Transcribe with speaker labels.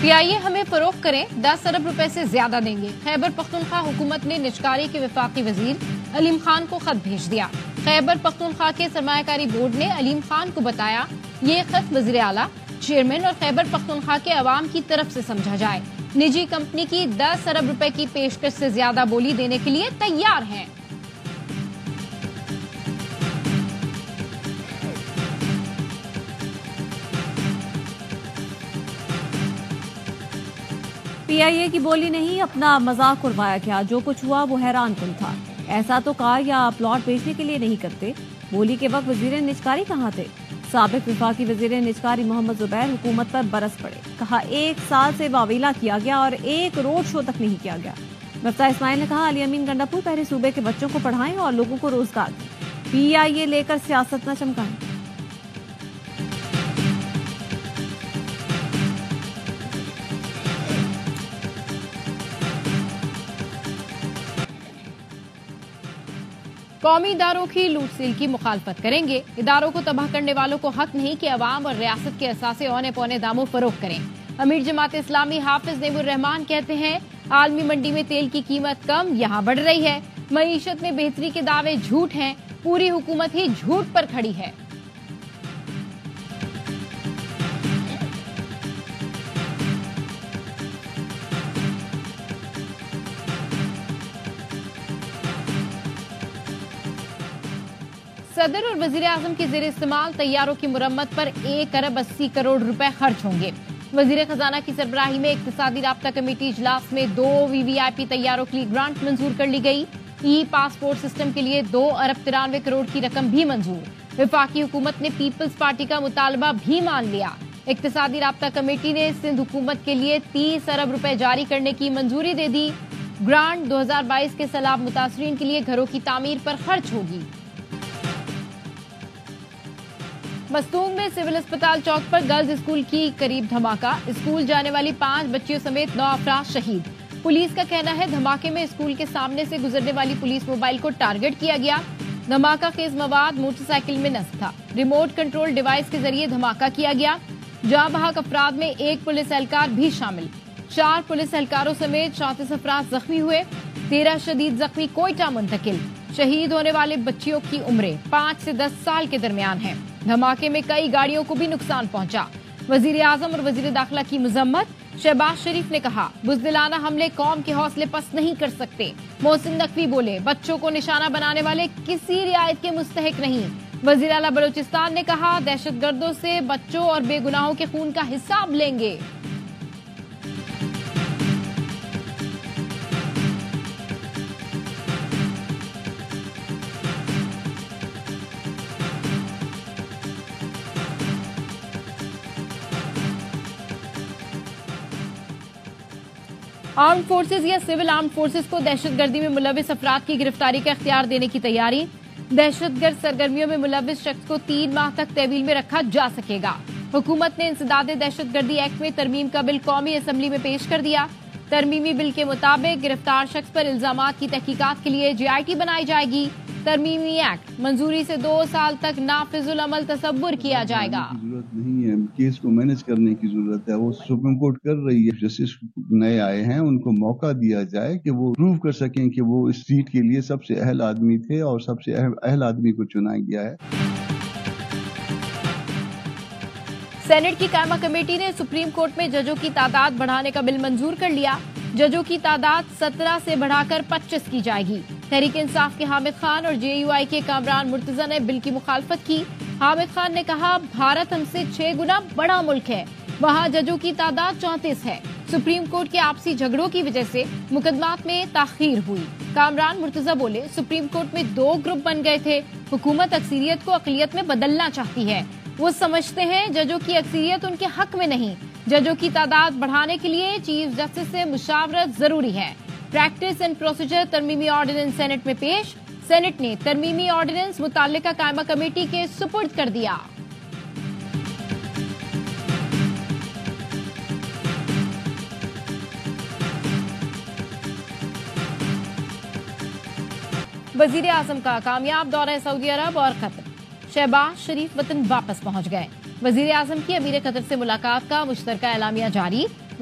Speaker 1: پی آئی اے ہمیں فروخت کریں 10 ارب روپے سے زیادہ دیں گے. خیبر پختونخوا حکومت نے نجکاری کے وفاقی وزیر علیم خان کو خط بھیج دیا. خیبر پختونخوا کے سرمایہ کاری بورڈ نے علیم خان کو بتایا یہ خط وزیر اعلیٰ، چیئرمین اور خیبر پختونخوا کے عوام کی طرف سے سمجھا جائے. نجی کمپنی کی 10 ارب روپے کی پیشکش سے زیادہ بولی دینے کے لیے تیار ہیں.
Speaker 2: پی آئی اے کی بولی نہیں، اپنا مذاق اڑوایا کیا. جو کچھ ہوا وہ حیران کن تھا. ایسا تو کار یا پلاٹ بیچنے کے لیے نہیں کرتے. بولی کے وقت وزیر نجکاری کہاں تھے؟ سابق وفاقی وزیر نجکاری محمد زبیر حکومت پر برس پڑے. کہا 1 سال سے واویلا کیا گیا اور ایک روڈ شو تک نہیں کیا گیا. مفتاح اسماعیل نے کہا علی امین گنڈاپور پہلے صوبے کے بچوں کو پڑھائیں اور لوگوں کو روزگار دیں. پی آئی اے لے کر سیاست نہ چمکائیں.
Speaker 1: قومی اداروں کی لوٹ سیل کی مخالفت کریں گے. اداروں کو تباہ کرنے والوں کو حق نہیں کہ عوام اور ریاست کے اثاثے اونے پونے داموں فروخت کریں. امیر جماعت اسلامی حافظ نعیم الرحمان کہتے ہیں عالمی منڈی میں تیل کی قیمت کم، یہاں بڑھ رہی ہے. معیشت میں بہتری کے دعوے جھوٹ ہیں، پوری حکومت ہی جھوٹ پر کھڑی ہے. صدر اور وزیر اعظم کے زیر استعمال طیاروں کی مرمت پر 1 ارب 80 کروڑ روپے خرچ ہوں گے. وزیر خزانہ کی سربراہی میں اقتصادی رابطہ کمیٹی اجلاس میں 2 وی وی آئی پی طیاروں کے لیے گرانٹ منظور کر لی گئی. ای پاسپورٹ سسٹم کے لیے 2 ارب 93 کروڑ کی رقم بھی منظور. وفاقی حکومت نے پیپلز پارٹی کا مطالبہ بھی مان لیا. اقتصادی رابطہ کمیٹی نے سندھ حکومت کے لیے 30 ارب روپے جاری کرنے کی منظوری دے دی. گرانٹ 2022 کے سیلاب متاثرین کے لیے گھروں کی تعمیر پر خرچ ہوگی. مستونگ میں سول اسپتال چوک پر گرلز اسکول کی قریب دھماکہ. اسکول جانے والی 5 بچیوں سمیت 9 افراد شہید. پولیس کا کہنا ہے دھماکے میں اسکول کے سامنے سے گزرنے والی پولیس موبائل کو ٹارگٹ کیا گیا. دھماکہ خیز مواد موٹر سائیکل میں نصب تھا. ریموٹ کنٹرول ڈیوائس کے ذریعے دھماکہ کیا گیا. جاں بحق افراد میں 1 پولیس اہلکار بھی شامل. 4 پولیس اہلکاروں سمیت 34 افراد زخمی ہوئے. 13 شدید زخمی کوئٹہ منتقل. شہید ہونے والے بچیوں کی عمریں 5 سے 10 سال کے درمیان ہیں. دھماکے میں کئی گاڑیوں کو بھی نقصان پہنچا. وزیر اعظم اور وزیر داخلہ کی مذمت. شہباز شریف نے کہا بزدلانہ حملے قوم کے حوصلے پست نہیں کر سکتے. محسن نقوی بولے بچوں کو نشانہ بنانے والے کسی رعایت کے مستحق نہیں. وزیر اعلیٰ بلوچستان نے کہا دہشت گردوں سے بچوں اور بے گناہوں کے خون کا حساب لیں گے. آرمڈ فورسز یا سول آرمڈ فورسز کو دہشت گردی میں ملوث افراد کی گرفتاری کا اختیار دینے کی تیاری. دہشت گرد سرگرمیوں میں ملوث شخص کو 3 ماہ تک تحویل میں رکھا جا سکے گا. حکومت نے انسداد دہشت گردی ایکٹ میں ترمیم کا بل قومی اسمبلی میں پیش کر دیا. ترمیمی بل کے مطابق گرفتار شخص پر الزامات کی تحقیقات کے لیے جے آئی ٹی بنائی جائے گی. ترمیمی ایکٹ منظوری سے 2 سال تک نافذ العمل تصور کیا جائے گا.
Speaker 3: ضرورت نہیں ہے، کیس کو مینج کرنے کی ضرورت ہے. وہ سپریم کورٹ کر رہی ہے. جسٹس نئے آئے ہیں ان کو موقع دیا جائے کہ وہ پروو کر سکیں کہ وہ اس سیٹ کے لیے سب سے اہل آدمی تھے اور سب سے اہل آدمی کو چنا گیا ہے.
Speaker 1: سینٹ کی قائمہ کمیٹی نے سپریم کورٹ میں ججوں کی تعداد بڑھانے کا بل منظور کر لیا. ججوں کی تعداد 17 سے بڑھا کر 25 کی جائے گی. تحریک انصاف کے حامد خان اور جے یو آئی کے کامران مرتضی نے بل کی مخالفت کی. حامد خان نے کہا بھارت ہم سے 6 گنا بڑا ملک ہے، وہاں ججوں کی تعداد 34 ہے. سپریم کورٹ کے آپسی جھگڑوں کی وجہ سے مقدمات میں تاخیر ہوئی. کامران مرتضی بولے سپریم کورٹ میں 2 گروپ بن گئے تھے. حکومت اکثریت کو اقلیت میں بدلنا چاہتی ہے. وہ سمجھتے ہیں ججوں کی اکثریت ان کے حق میں نہیں. ججوں کی تعداد بڑھانے کے لیے چیف جسٹس سے مشاورت ضروری ہے. پریکٹس اینڈ پروسیجر ترمیمی آرڈیننس سینٹ میں پیش. سینٹ نے ترمیمی آرڈیننس متعلقہ قائمہ کمیٹی کے سپرد کر دیا. وزیر اعظم کا کامیاب دورہ سعودی عرب اور قطر. شہباز شریف وطن واپس پہنچ گئے. وزیر اعظم کی امیر قطر سے ملاقات کا مشترکہ اعلامیہ جاری.